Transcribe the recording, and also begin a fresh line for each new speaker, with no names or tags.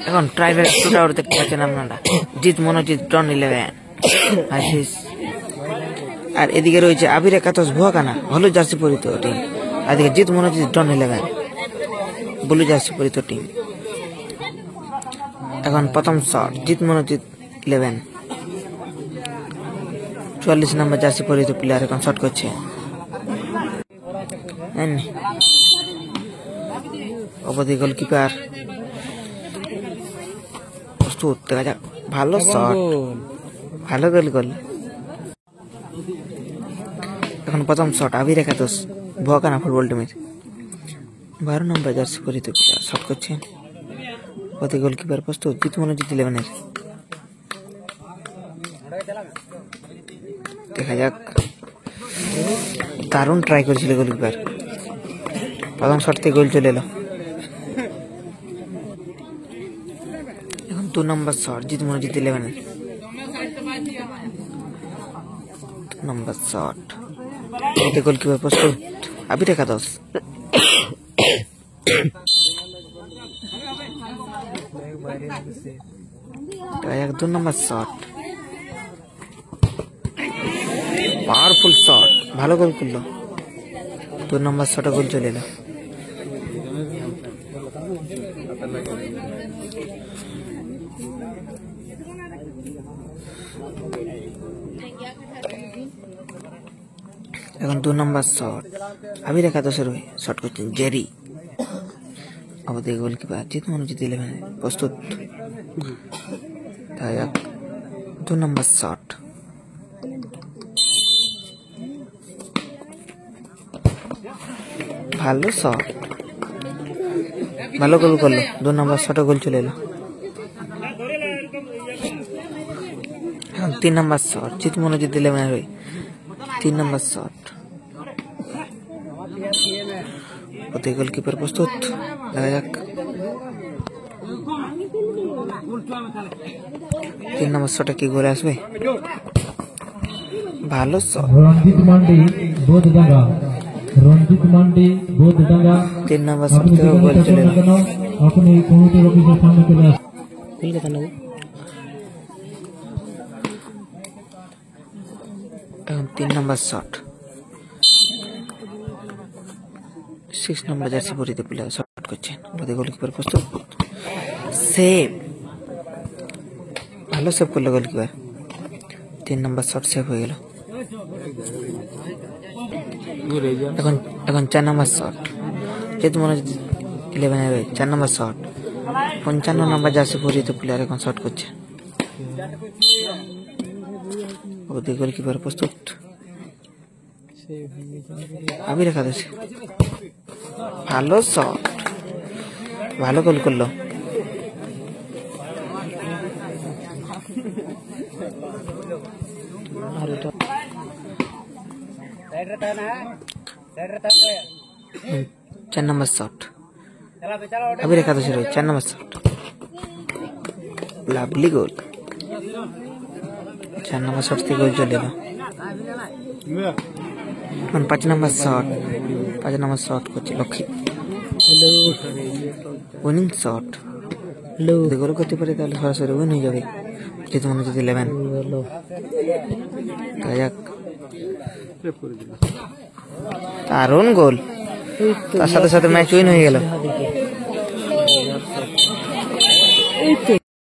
এখন tribal shooter দেখতে পাচ্ছেন আপনারা, জিত মনোজিৎ ডন 11 আশিস। আর এদিকে রয়েছে আবির একাদশ ভুয়াকানা হলুদ জার্সি পরিত টিম, আর এদিকে জিত মনোজিৎ ডন 11 ব্লু জার্সি পরিত টিম। এখন প্রথম শট জিত মনোজিৎ 11, 44 নম্বর জার্সি পরিত প্লেয়ার এখন শট করছে। অবধি গোলকিপার প্রস্তুত, দেখা যাক। ভালো শট, ভালো গোল গোল। এখন প্রথম শট আবির একাদশ ভুয়াকানা ফুটবল টিমের 12 নম্বর জার্সি পরিত প্লেয়ার শট করছেন। অবধি গোলকিপার প্রস্তুত, জিত মনোজিৎ 11-এর। দেখা যাক, দারুণ ট্রাই করেছিল গোলকিপার, প্রথম শট থেকে গোল চলে এলো। এখন 2 নম্বর শট জিত মনোজিৎ 11-এর। 2 নম্বর শট, এতে গোলকিপার প্রস্তুত, আবির একাদশ। দেখা যাক 2 নম্বর শট, পাওয়ারফুল শট, ভালো গোল করলো। 2 নম্বর শটে গোল চলে এলো। এখন 2 নম্বর শট আবির একাদশের হয়ে শট করছেন জেরি। অবধি গোলকিপার জিত মনোজিৎ 11 প্রস্তুত। 2 নম্বর শট, ভালো শট, ভালো গোল করলো। 2 নম্বর শটে গোল চলে এলো। এখন 3 নম্বর শট জিত মনোজিৎ 11 হয়ে 3 নম্বর শট, ওতে গোলকিপার প্রস্তুত। দেখা যাক 3 নম্বর শটে কি গোল আসবে। ভালো শট,
রঞ্জিত মান্ডি বোধডাঙ্গা, রঞ্জিত মান্ডি বোধডাঙ্গা।
3 নম্বর শট থেকে গোল চলে এলো।
আপনি কমিটির অফিসের সামনে চলে আসুন।
এখন 3 নম্বর শট 6 নম্বর জার্সি পরিতে প্লেয়ার শট করছেন। ওদের গোলকিপার প্রস্তুত, সেভ, ভালো সেভ করলো গোলকিপার। 3 নম্বর শট সেভ হয়ে গেল। এখন 4 নম্বর শট যেহেতু মনে হচ্ছে 11-এর 4 নম্বর শট 55 নম্বর জার্সি পরিতে প্লেয়ার এখন শট করছে। ওদের গোলকিপার প্রস্তুত, আবির একাদশ। ভালো শট, ভালো গোল করলো। চার নম্বর শট আবির একাদশের 4 নম্বর শট, লাভলি গোল। 4 নম্বর শট থেকে গোল চলে এলো। 5 নম্বর শট, 5 নম্বর শট করছে লক্ষ্মী, উইনিং শট। যদি গোল করতে পারে তাহলে সরাসরি উইন হয়ে যাবে, যেহেতু মনে হচ্ছে 11। দেখা যাক, দারুণ গোল, তার সাথে সাথে ম্যাচ উইন হয়ে গেল।